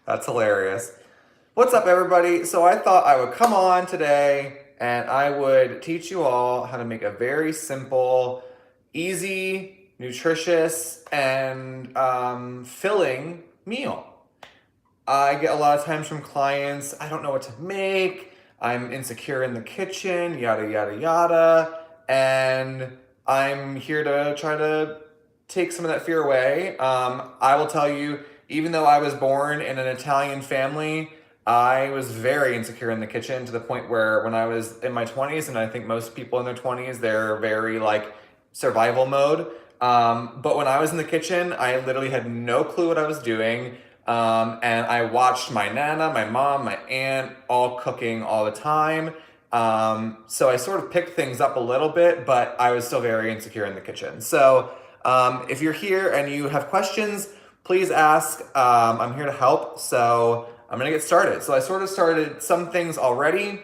That's hilarious. What's up, everybody? So I thought I would come on today and I would teach you all how to make a very simple, easy, nutritious, and filling meal. I get a lot of times from clients, I don't know what to make, I'm insecure in the kitchen, yada, yada, yada. And I'm here to try to take some of that fear away. I will tell you, even though I was born in an Italian family, I was very insecure in the kitchen to the point where when I was in my 20s, and I think most people in their 20s, they're very like survival mode. But when I was in the kitchen, I literally had no clue what I was doing. And I watched my nana, my mom, my aunt all cooking all the time. So I sort of picked things up a little bit, but I was still very insecure in the kitchen. So if you're here and you have questions, please ask. I'm here to help. So I'm going to get started. So I sort of started some things already.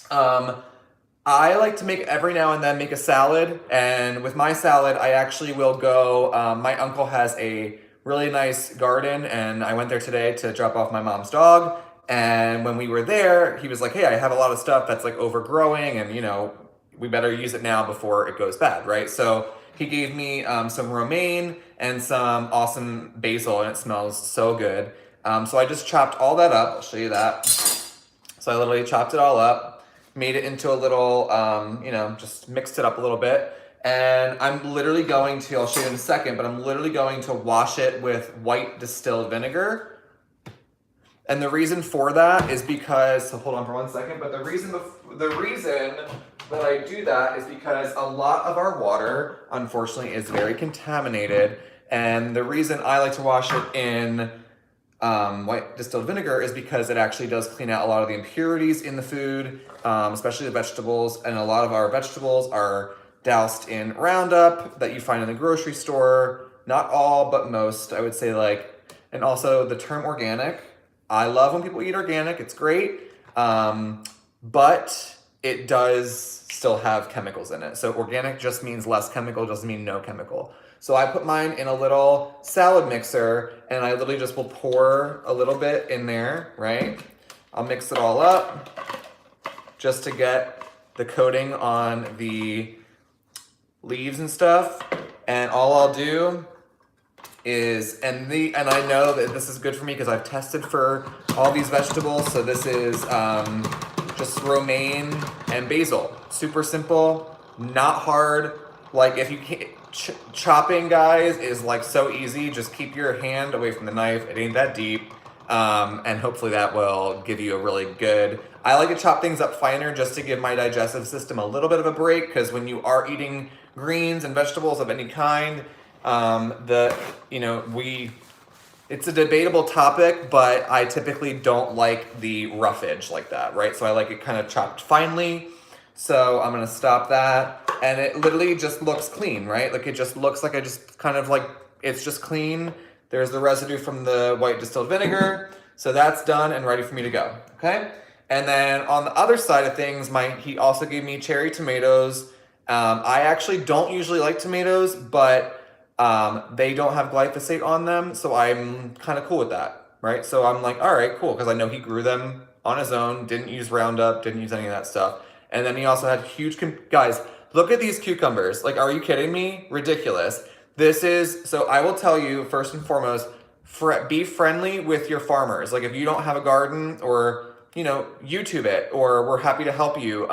I like to make every now and then make a salad, and with my salad, I actually will go. My uncle has a really nice garden, and I went there today to drop off my mom's dog. And when we were there, he was like, "Hey, I have a lot of stuff that's like overgrowing, and we better use it now before it goes bad, right?" So he gave me some romaine and some awesome basil, and it smells so good. So I just chopped all that up. I'll show you that. So I literally chopped it all up, made it into a little, just mixed it up a little bit. And I'm literally going to, I'll show you in a second, but I'm literally going to wash it with white distilled vinegar. And the reason for that is because, so hold on for 1 second, but the reason that I do that is because a lot of our water, unfortunately, is very contaminated. And the reason I like to wash it in white distilled vinegar is because it actually does clean out a lot of the impurities in the food, especially the vegetables. And a lot of our vegetables are doused in Roundup that you find in the grocery store. Not all, but most, I would say, and also the term organic. I love when people eat organic, it's great, but it does still have chemicals in it. So organic just means less chemical, doesn't mean no chemical. So I put mine in a little salad mixer, and I literally just will pour a little bit in there, right? I'll mix it all up just to get the coating on the leaves and stuff. And all I'll do is, and I know that this is good for me because I've tested for all these vegetables. So this is just romaine and basil. Super simple, not hard. Like if you can't, chopping, guys, is like so easy. Just keep your hand away from the knife. It ain't that deep. And hopefully that will give you a really good, I like to chop things up finer just to give my digestive system a little bit of a break, because when you are eating greens and vegetables of any kind, it's a debatable topic, but I typically don't like the roughage like that, right? So I like it kind of chopped finely. So I'm gonna stop that, and it literally just looks clean, right? Like it just looks like it's just clean. There's the residue from the white distilled vinegar. So that's done and ready for me to go, okay? And then on the other side of things, he also gave me cherry tomatoes. I actually don't usually like tomatoes, but they don't have glyphosate on them, so I'm kind of cool with that, right? So I'm like, all right, cool, because I know he grew them on his own, didn't use Roundup, didn't use any of that stuff. And then he also had guys, look at these cucumbers. Like, are you kidding me? Ridiculous. So I will tell you, first and foremost, be friendly with your farmers. Like if you don't have a garden, or, YouTube it, or we're happy to help you,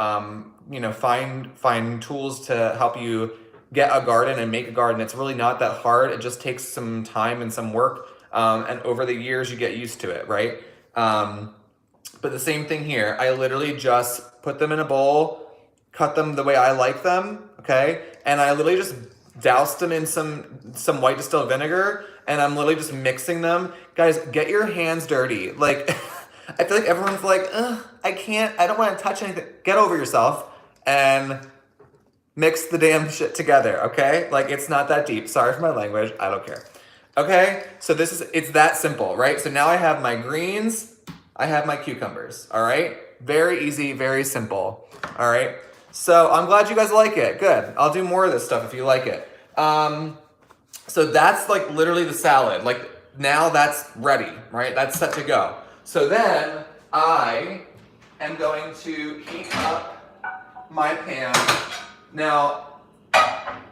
find tools to help you get a garden and make a garden. It's really not that hard. It just takes some time and some work. And over the years you get used to it, right? But the same thing here. I literally just put them in a bowl, cut them the way I like them, okay? And I literally just doused them in some white distilled vinegar, and I'm literally just mixing them. Guys, get your hands dirty. Like, I feel like everyone's like, I don't want to touch anything. Get over yourself and mix the damn shit together, okay? Like, it's not that deep. Sorry for my language, I don't care. Okay, so it's that simple, right? So now I have my greens, I have my cucumbers, all right? Very easy, very simple, all right? So I'm glad you guys like it. Good. I'll do more of this stuff if you like it. So that's like literally the salad. Like now that's ready, right? That's set to go. So then I am going to heat up my pan. Now,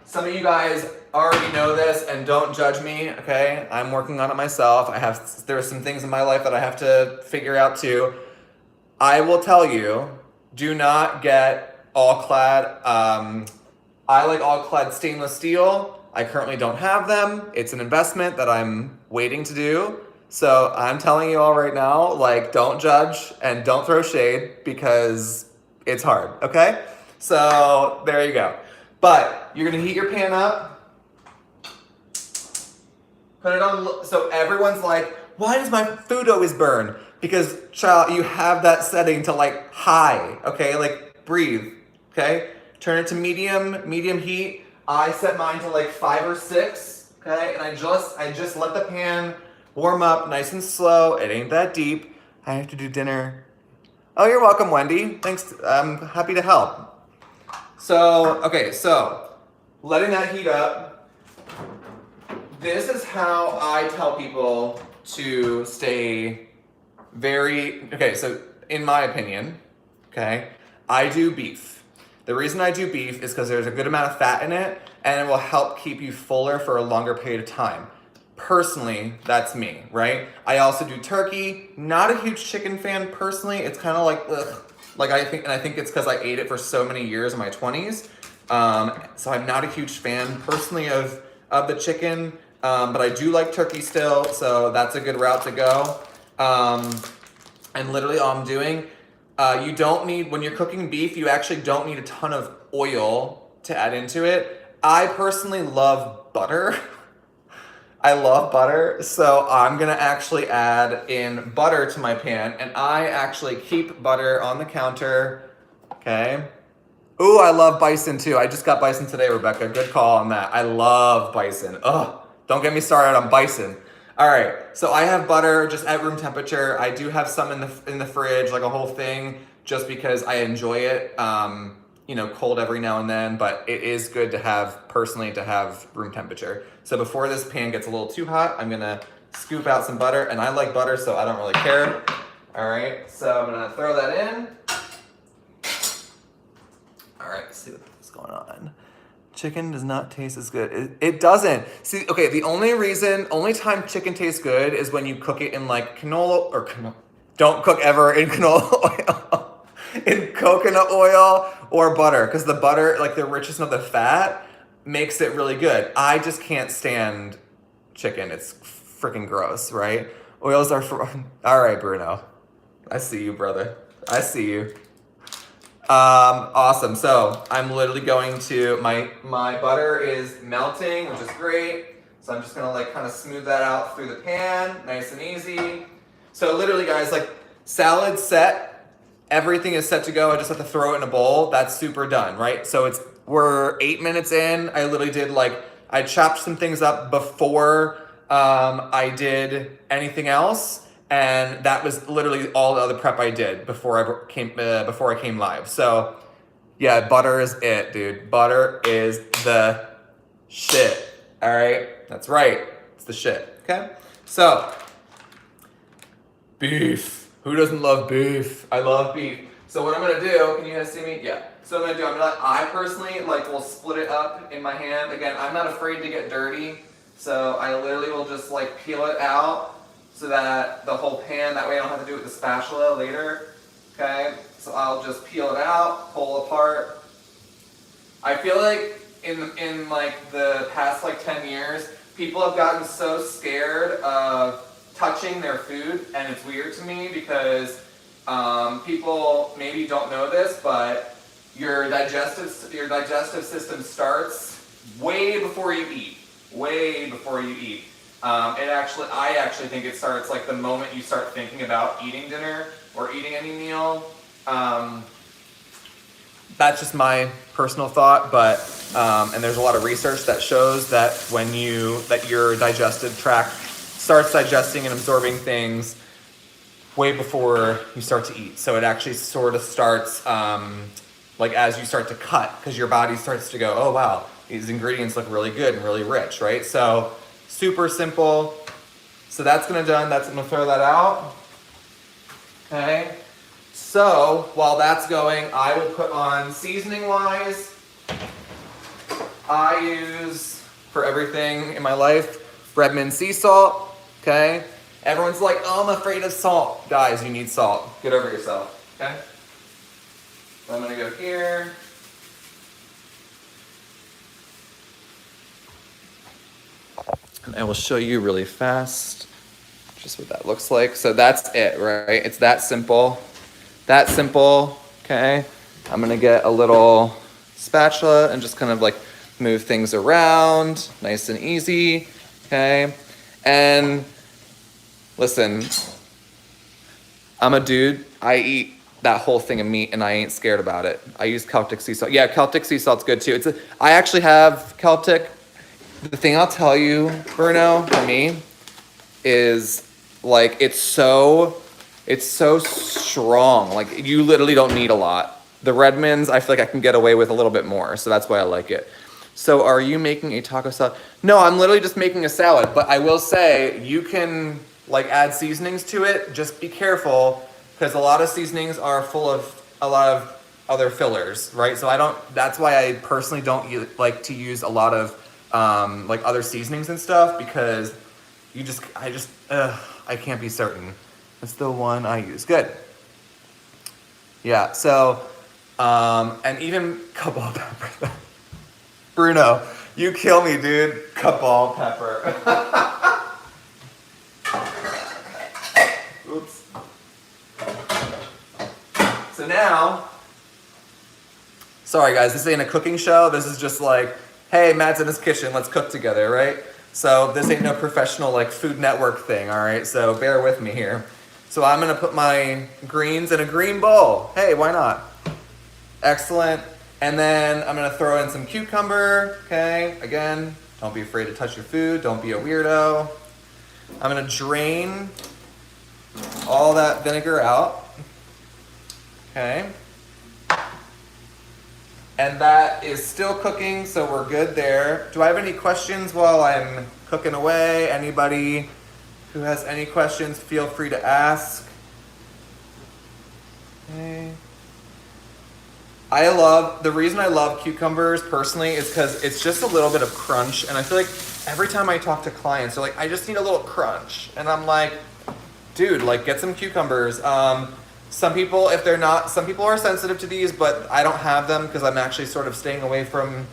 some of you guys already know this and don't judge me, okay? I'm working on it myself. There are some things in my life that I have to figure out too. I will tell you, do not get all-clad. I like all-clad stainless steel. I currently don't have them. It's an investment that I'm waiting to do. So I'm telling you all right now, like, don't judge and don't throw shade because it's hard, okay? So there you go. But you're gonna heat your pan up, put it on, so everyone's like, why does my food always burn? Because, child, you have that setting to like high, okay? Like, breathe, okay? Turn it to medium heat. I set mine to like 5 or 6, okay? And I just let the pan warm up nice and slow. It ain't that deep. I have to do dinner. Oh, you're welcome, Wendy. Thanks, I'm happy to help. So, okay, so letting that heat up. This is how I tell people to stay okay, so in my opinion, okay, I do beef. The reason I do beef is because there's a good amount of fat in it and it will help keep you fuller for a longer period of time. Personally, that's me, right? I also do turkey. Not a huge chicken fan personally. It's kind of like, ugh. Like I think it's because I ate it for so many years in my 20s. So I'm not a huge fan personally of the chicken, but I do like turkey still, so that's a good route to go. And literally all I'm doing, you don't need, when you're cooking beef, you actually don't need a ton of oil to add into it. I personally love butter. I love butter, so I'm gonna actually add in butter to my pan, and I actually keep butter on the counter, okay? Ooh, I love bison too. I just got bison today, Rebecca. Good call on that. I love bison. Ugh, don't get me started on bison. All right, so I have butter just at room temperature. I do have some in the fridge, like a whole thing, just because I enjoy it. You know, cold every now and then, but it is good to have, personally, to have room temperature. So before this pan gets a little too hot, I'm gonna scoop out some butter, and I like butter, so I don't really care. All right, so I'm gonna throw that in. All right, let's see what's going on. Chicken does not taste as good. It doesn't. See, okay, the only time chicken tastes good is when you cook it in like don't cook ever in canola oil. In coconut oil or butter, because the butter, like the richness of the fat, makes it really good. I just can't stand chicken. It's freaking gross, right? Oils are for... All right, Bruno. I see you, brother. I see you. Awesome. So I'm literally going to, my butter is melting, which is great. So I'm just gonna like kind of smooth that out through the pan, nice and easy. So literally, guys, like salad set. Everything is set to go. I just have to throw it in a bowl. That's super done, right? So we're 8 minutes in. I literally did I chopped some things up before I did anything else. And that was literally all the other prep I did before I came live. So yeah, butter is it, dude. Butter is the shit. All right, that's right. It's the shit, okay? So, beef. Who doesn't love beef? I love beef. So what I'm gonna do, can you guys see me? Yeah. So what I personally will split it up in my hand. Again, I'm not afraid to get dirty. So I literally will just peel it out so that the whole pan, that way I don't have to do it with the spatula later. Okay, so I'll just peel it out, pull apart. I feel like in the past 10 years, people have gotten so scared of touching their food, and it's weird to me because people maybe don't know this, but your digestive system starts way before you eat. Way before you eat. I actually think it starts the moment you start thinking about eating dinner or eating any meal. That's just my personal thought, but and there's a lot of research that shows that that your digestive tract starts digesting and absorbing things way before you start to eat. So it actually sort of starts as you start to cut, because your body starts to go, oh wow, these ingredients look really good and really rich, right? So super simple So that's gonna done. I'm gonna throw that out. Okay. So while that's going, I will put on seasoning wise. I use for everything in my life Redmond sea salt. Okay. Everyone's like, oh, I'm afraid of salt. Guys, you need salt. Get over yourself. Okay. I'm gonna go here. And I will show you really fast just what that looks like. So that's it, right? It's that simple. That simple, okay? I'm gonna get a little spatula and just kind of like move things around, nice and easy, okay? And listen, I'm a dude, I eat that whole thing of meat and I ain't scared about it. I use Celtic sea salt. Yeah, Celtic sea salt's good too. I actually have Celtic. The thing I'll tell you, Bruno, for me, is like it's so strong. Like you literally don't need a lot. The Redmonds, I feel like I can get away with a little bit more, so that's why I like it. So are you making a taco salad? No, I'm literally just making a salad, but I will say you can like add seasonings to it. Just be careful because a lot of seasonings are full of a lot of other fillers, right? So that's why I personally don't like to use a lot of like other seasonings and stuff because I can't be certain. That's the one I use. Good. Yeah, so, and even kabal pepper. Bruno, you kill me, dude. Kabal pepper. Oops. So now, sorry guys, this ain't a cooking show. This is just like, hey, Matt's in his kitchen, let's cook together, right? So this ain't no professional like Food Network thing, all right? So bear with me here. So I'm gonna put my greens in a green bowl. Hey, why not? Excellent. And then I'm gonna throw in some cucumber, okay? Again, don't be afraid to touch your food, don't be a weirdo. I'm gonna drain all that vinegar out, okay? And that is still cooking, so we're good there. Do I have any questions while I'm cooking away? Anybody who has any questions, feel free to ask. Okay. The reason I love cucumbers personally is because it's just a little bit of crunch. And I feel like every time I talk to clients, they're like, I just need a little crunch. And I'm like, dude, like get some cucumbers. Some people are sensitive to these, but I don't have them because I'm actually sort of staying away from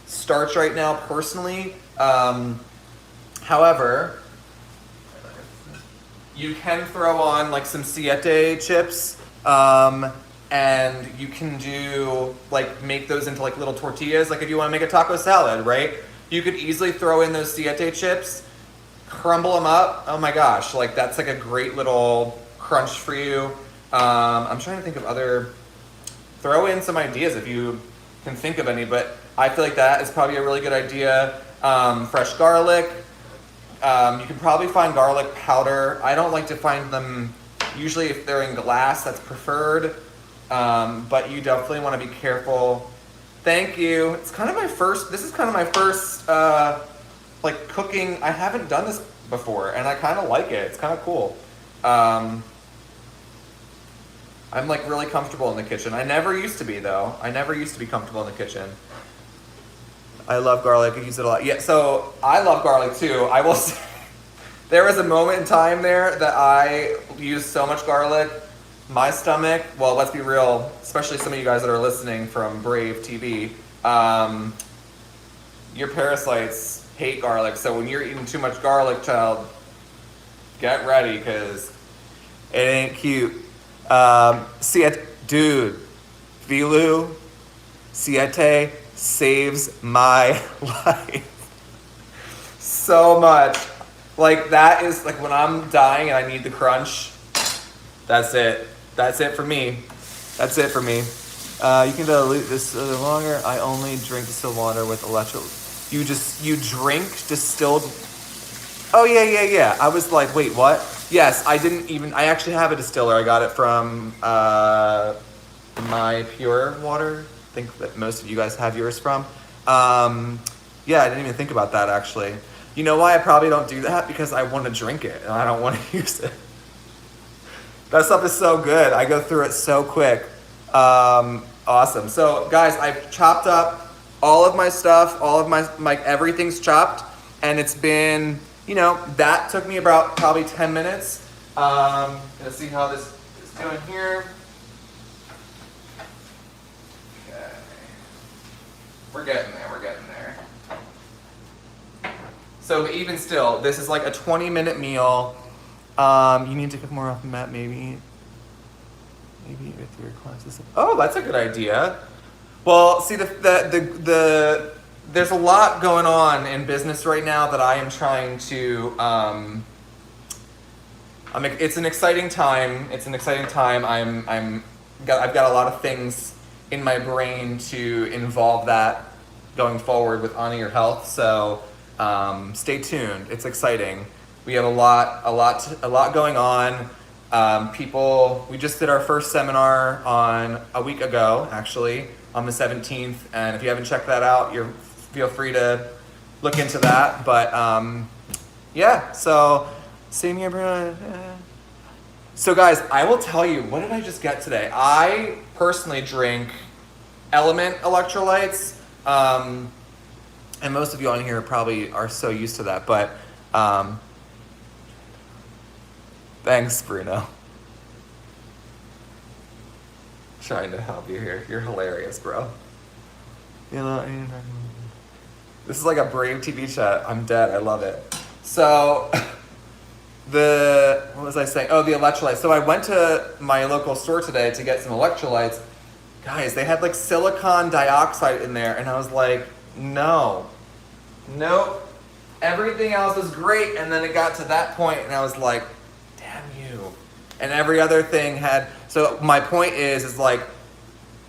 starch right now personally. However, you can throw on like some siete chips, and you can make those into like little tortillas. Like if you want to make a taco salad, right? You could easily throw in those siete chips, crumble them up. Oh my gosh, like that's like a great little crunch for you. I'm trying to think of throw in some ideas if you can think of any, but I feel like that is probably a really good idea. Fresh garlic. You can probably find garlic powder. I don't like to find them, usually if they're in glass, that's preferred. But you definitely want to be careful. Thank you. This is kind of my first, like cooking. I haven't done this before and I kind of like it. It's kind of cool. I'm like really comfortable in the kitchen. I never used to be though. I never used to be comfortable in the kitchen. I love garlic. I use it a lot. Yeah, so I love garlic too. I will say, there was a moment in time there that I used so much garlic. My stomach, well, let's be real, especially some of you guys that are listening from Brave TV, your parasites hate garlic. So when you're eating too much garlic, child, get ready because it ain't cute. Dude, Vilu, Siete saves my life so much. Like that is like when I'm dying and I need the crunch, that's it. That's it for me. That's it for me. You can dilute this longer. I only drink distilled water with electrolyte. You drink distilled. Oh yeah. I was like, wait, what? Yes, I actually have a distiller. I got it from My Pure Water. I think that most of you guys have yours from. Yeah, I didn't even think about that actually. You know why I probably don't do that? Because I want to drink it and I don't want to use it. That stuff is so good. I go through it so quick. Awesome. So guys, I've chopped up all of my stuff, all of my everything's chopped, and it's been, that took me about probably 10 minutes. Gonna see how this is doing here. Okay. We're getting there. So even still, this is like a 20-minute meal. You need to cook more often, Matt, maybe with your classes. Oh, that's a good idea. Well, see, there's a lot going on in business right now that I am trying to, it's an exciting time. I've got a lot of things in my brain to involve that going forward with Honor Your Health. So stay tuned. It's exciting. We have a lot going on. We just did our first seminar on a week ago, actually, on the 17th. And if you haven't checked that out, feel free to look into that. But yeah, so same here, Bruno. So guys, I will tell you, what did I just get today? I personally drink Element electrolytes. And most of you on here probably are so used to that, but thanks, Bruno. Trying to help you here. You're hilarious, bro. This is like a Brave TV chat. I'm dead. I love it. So, what was I saying? Oh, the electrolytes. So I went to my local store today to get some electrolytes. Guys, they had like silicon dioxide in there, and I was like, nope. Everything else is great, and then it got to that point, and I was like, damn you. And every other thing had. So my point is like,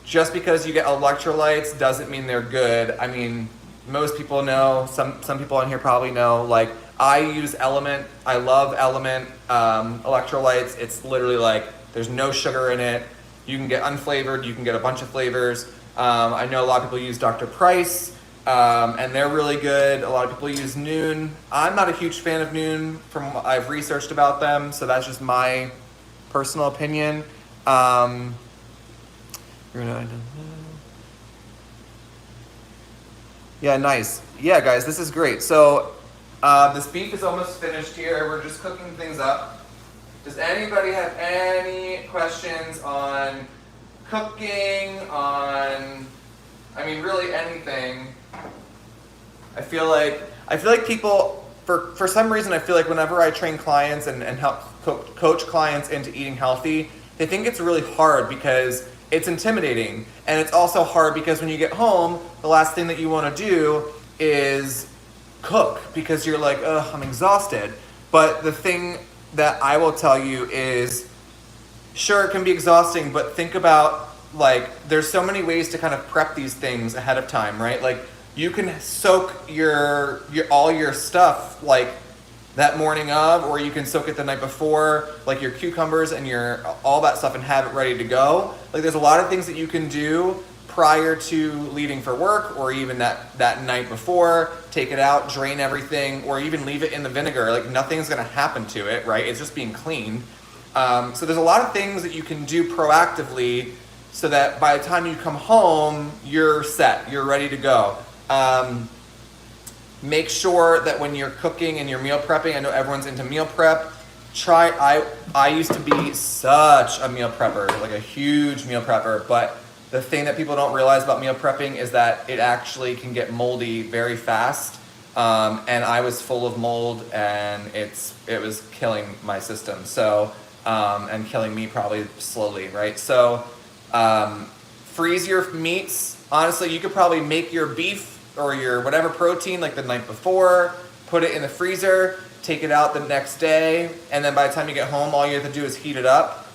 just because you get electrolytes doesn't mean they're good. I mean, most people know. Some people on here probably know. Like, I use Element. I love Element electrolytes. It's literally like there's no sugar in it. You can get unflavored. You can get a bunch of flavors. I know a lot of people use Dr. Price. And they're really good. A lot of people use Noon. I'm not a huge fan of Noon from what I've researched about them, so that's just my personal opinion. Yeah, nice. Yeah, guys, this is great. So this beef is almost finished here. We're just cooking things up. Does anybody have any questions on cooking, really anything? I feel like people, for some reason, I feel like whenever I train clients and help coach clients into eating healthy, they think it's really hard because it's intimidating. And it's also hard because when you get home, the last thing that you want to do is cook because you're like, ugh, I'm exhausted. But the thing that I will tell you is, sure, it can be exhausting, but think about, like, there's so many ways to kind of prep these things ahead of time, right? Like, you can soak your all your stuff like that morning of, or you can soak it the night before, like your cucumbers and your all that stuff, and have it ready to go. Like, there's a lot of things that you can do prior to leaving for work, or even that night before. Take it out, drain everything, or even leave it in the vinegar. Like, nothing's gonna happen to it, right? It's just being cleaned. So there's a lot of things that you can do proactively so that by the time you come home, you're set, you're ready to go. Make sure that when you're cooking and you're meal prepping, I know everyone's into meal prep, I used to be such a meal prepper, like a huge meal prepper, but the thing that people don't realize about meal prepping is that it actually can get moldy very fast. And I was full of mold, and it was killing my system. So, and killing me probably slowly, right? So, freeze your meats. Honestly, you could probably make your beef or your whatever protein like the night before, put it in the freezer, take it out the next day, and then by the time you get home, all you have to do is heat it up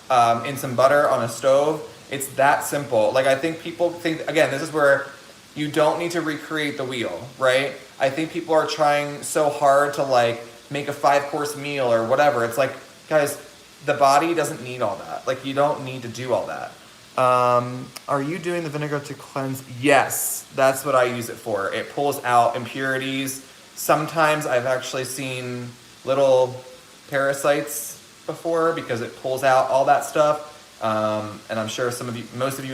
in some butter on a stove. It's that simple. Like, I think people think, again, this is where you don't need to recreate the wheel, right? I think people are trying so hard to like make a 5-course meal or whatever. It's like, guys, the body doesn't need all that. Like, you don't need to do all that. Are you doing the vinegar to cleanse? Yes, that's what I use it for. It pulls out impurities. Sometimes I've actually seen little parasites before because it pulls out all that stuff. And I'm sure most of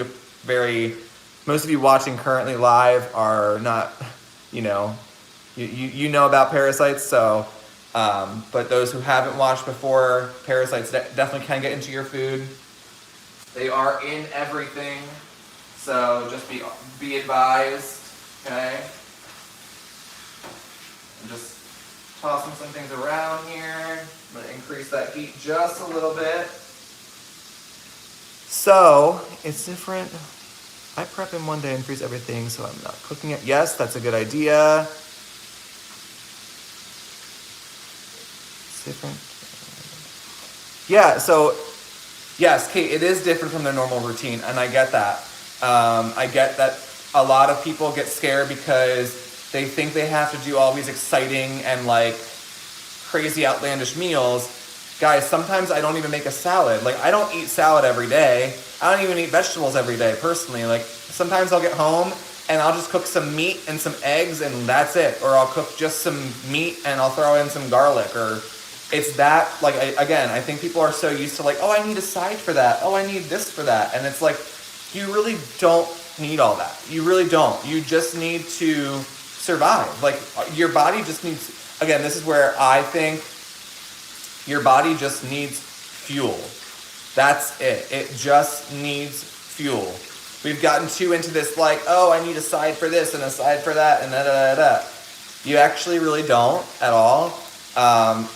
you watching currently live are not, you know, you know about parasites. So, but those who haven't watched before, parasites definitely can get into your food. They are in everything. So just be advised, okay? I'm just tossing some things around here. I'm gonna increase that heat just a little bit. So it's different. I prep in one day and freeze everything, so I'm not cooking it. Yes, that's a good idea. It's different. Yeah, so yes, Kate, it is different from their normal routine, and I get that. I get that a lot of people get scared because they think they have to do all these exciting and like crazy outlandish meals. Guys, sometimes I don't even make a salad. Like, I don't eat salad every day. I don't even eat vegetables every day, personally. Like, sometimes I'll get home and I'll just cook some meat and some eggs and that's it. Or I'll cook just some meat and I'll throw in some garlic. Or it's that, like, I think people are so used to like, oh, I need a side for that. Oh, I need this for that. And it's like, you really don't need all that. You really don't. You just need to survive. Like, your body just needs, again, this is where I think your body just needs fuel. That's it. It just needs fuel. We've gotten too into this like, oh, I need a side for this and a side for that and da-da-da-da. You actually really don't at all.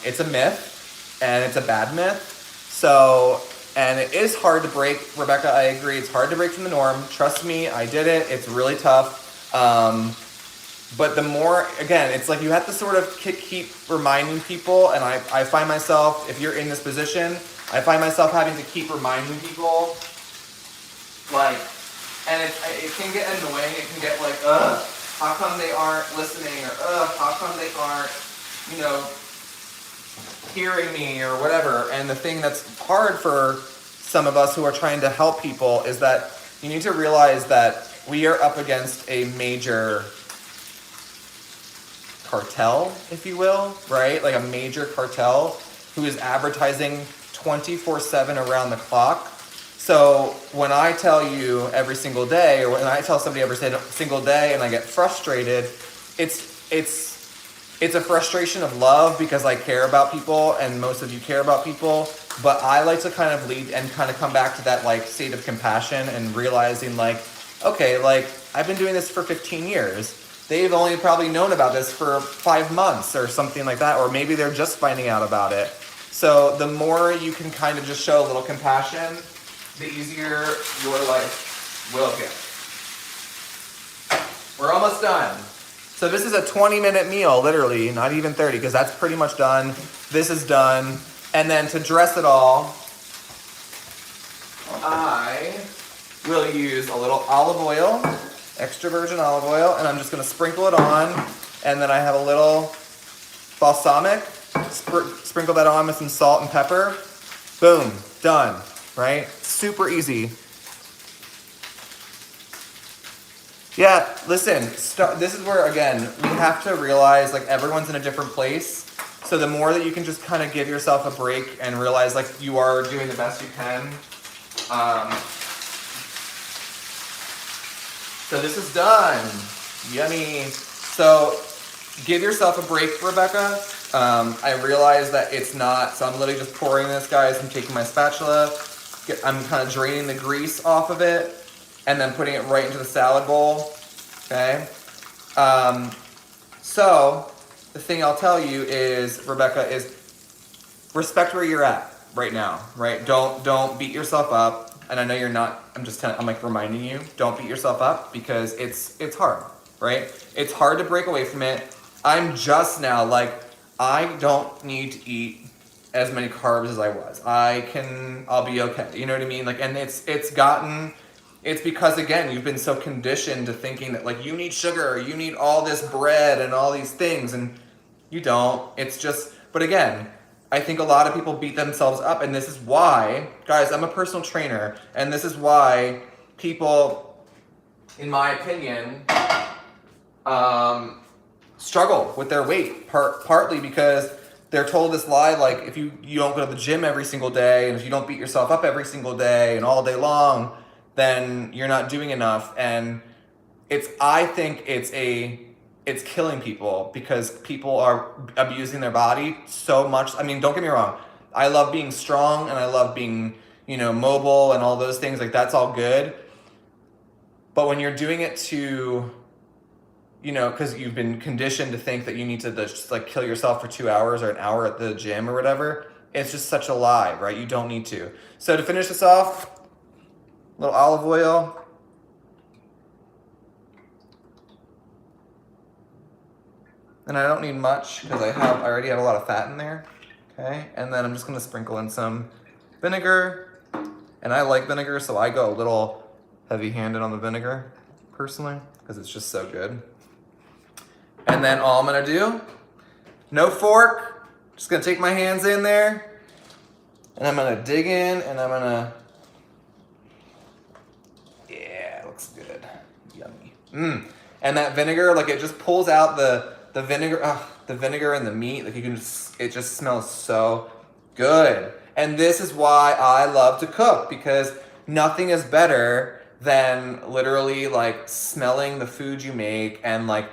It's a myth, and it's a bad myth. So, and it is hard to break. Rebecca, I agree. It's hard to break from the norm. Trust me, I did it. It's really tough. But the more, again, it's like you have to sort of keep reminding people, and I find myself, if you're in this position, I find myself having to keep reminding people, like, and it can get annoying. It can get like, how come they aren't listening, or how come they aren't, you know, hearing me, or whatever. And the thing that's hard for some of us who are trying to help people is that you need to realize that we are up against a major cartel, if you will, right? Like a major cartel who is advertising 24/7 around the clock. So when I tell you every single day, or when I tell somebody every single day and I get frustrated, it's a frustration of love because I care about people and most of you care about people. But I like to kind of lead and kind of come back to that like state of compassion and realizing like, okay, like I've been doing this for 15 years. They've only probably known about this for 5 months or something like that, or maybe they're just finding out about it. So the more you can kind of just show a little compassion, the easier your life will get. We're almost done. So this is a 20-minute meal, literally, not even 30, because that's pretty much done. This is done. And then to dress it all, I will use a little olive oil, extra virgin olive oil, and I'm just going to sprinkle it on. And then I have a little balsamic. Sprinkle that on with some salt and pepper. Boom, done, right? Super easy. Yeah, listen, this is where, again, we have to realize, like, everyone's in a different place. So the more that you can just kind of give yourself a break and realize, like, you are doing the best you can. So this is done. Yummy. So give yourself a break, Rebecca. I realize that it's not, so I'm literally just pouring this, guys. I'm taking my spatula. I'm kind of draining the grease off of it and then putting it right into the salad bowl, okay? So the thing I'll tell you is, Rebecca, is respect where you're at right now, right? Don't beat yourself up. And I know you're not, I'm like reminding you, don't beat yourself up because it's hard, right? It's hard to break away from it. I'm just now like, I don't need to eat as many carbs as I was. I'll be okay. You know what I mean? Like, and it's because again, you've been so conditioned to thinking that like you need sugar, you need all this bread and all these things, and you don't. It's just, but again, I think a lot of people beat themselves up, and this is why, guys, I'm a personal trainer, and this is why people, in my opinion, struggle with their weight, partly because they're told this lie, like if you don't go to the gym every single day, and if you don't beat yourself up every single day and all day long, then you're not doing enough. And I think it's killing people because people are abusing their body so much. I mean, don't get me wrong. I love being strong and I love being, mobile and all those things. Like, that's all good. But when you're doing it to, because you've been conditioned to think that you need to just like kill yourself for 2 hours or an hour at the gym or whatever, it's just such a lie, right? You don't need to. So to finish this off, a little olive oil. And I don't need much because I already have a lot of fat in there. Okay, and then I'm just gonna sprinkle in some vinegar. And I like vinegar, so I go a little heavy-handed on the vinegar, personally, because it's just so good. And then all I'm gonna do, no fork, just gonna take my hands in there, and I'm gonna dig in, and I'm gonna, yeah, it looks good, yummy. And that vinegar, like, it just pulls out the vinegar and the meat, like it just smells so good. And this is why I love to cook, because nothing is better than literally like smelling the food you make, and like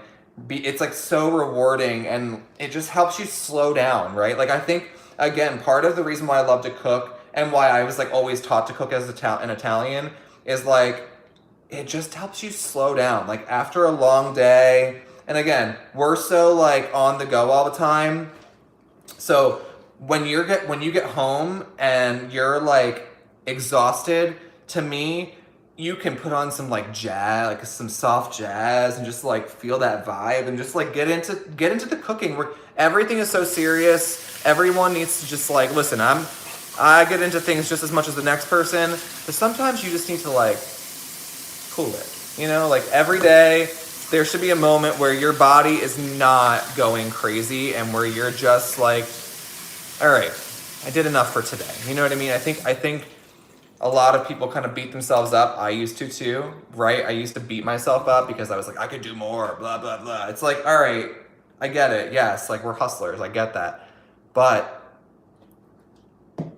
it's like so rewarding, and it just helps you slow down, right? Like, I think, again, part of the reason why I love to cook and why I was like always taught to cook as an Italian is like, it just helps you slow down. Like, after a long day, and again, we're so like on the go all the time. So when you get home and you're like exhausted, to me, you can put on some like jazz, like some soft jazz, and just like feel that vibe, and just like get into the cooking where everything is so serious. Everyone needs to just like, listen, I get into things just as much as the next person, but sometimes you just need to like cool it. Like every day, there should be a moment where your body is not going crazy and where you're just like, all right, I did enough for today. You know what I mean? I think a lot of people kind of beat themselves up. I used to too, right? I used to beat myself up because I was like, I could do more, blah, blah, blah. It's like, all right, I get it. Yes, like, we're hustlers. I get that. But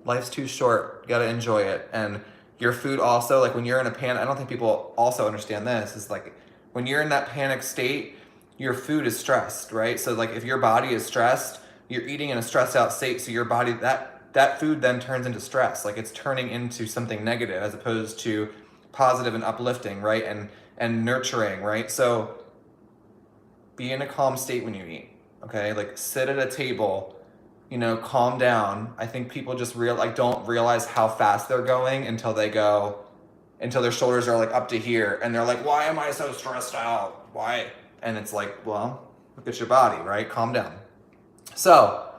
life's too short. You got to enjoy it. And your food also, like, when you're in a panic, I don't think people also understand this, is like, when you're in that panic state, your food is stressed, right? So like, if your body is stressed, you're eating in a stressed out state, so your body, that food then turns into stress. Like, it's turning into something negative as opposed to positive and uplifting, right? And nurturing, right? So be in a calm state when you eat, okay? Like, sit at a table, calm down. I think people just don't realize how fast they're going until their shoulders are like up to here, and they're like, why am I so stressed out? Why? And it's like, well, look at your body, right? Calm down. So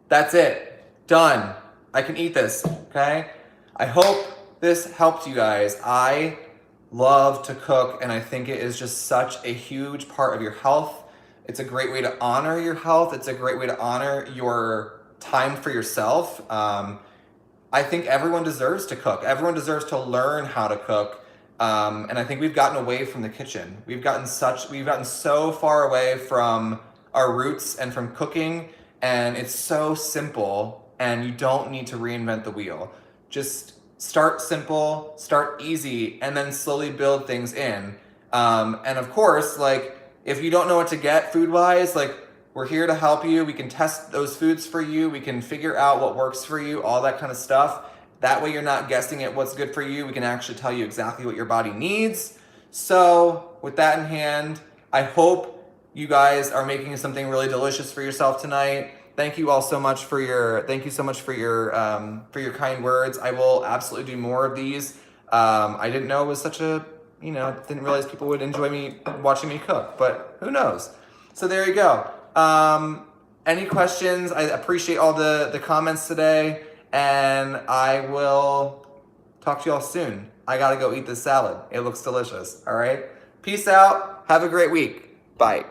that's it. Done. I can eat this, okay? I hope this helped you guys. I love to cook, and I think it is just such a huge part of your health. It's a great way to honor your health. It's a great way to honor your time for yourself. I think everyone deserves to cook. Everyone deserves to learn how to cook. And I think we've gotten away from the kitchen. We've gotten so far away from our roots and from cooking, and it's so simple, and you don't need to reinvent the wheel. Just start simple, start easy, and then slowly build things in. And of course, like, if you don't know what to get food-wise, like, we're here to help you. We can test those foods for you. We can figure out what works for you, all that kind of stuff. That way you're not guessing at what's good for you. We can actually tell you exactly what your body needs. So with that in hand, I hope you guys are making something really delicious for yourself tonight. Thank you all so much for your kind words. I will absolutely do more of these. I didn't know it was such a, didn't realize people would enjoy watching me cook, but who knows? So there you go. Any questions? I appreciate all the comments today, and I will talk to you all soon. I gotta go eat this salad. It looks delicious. All right. Peace out. Have a great week. Bye.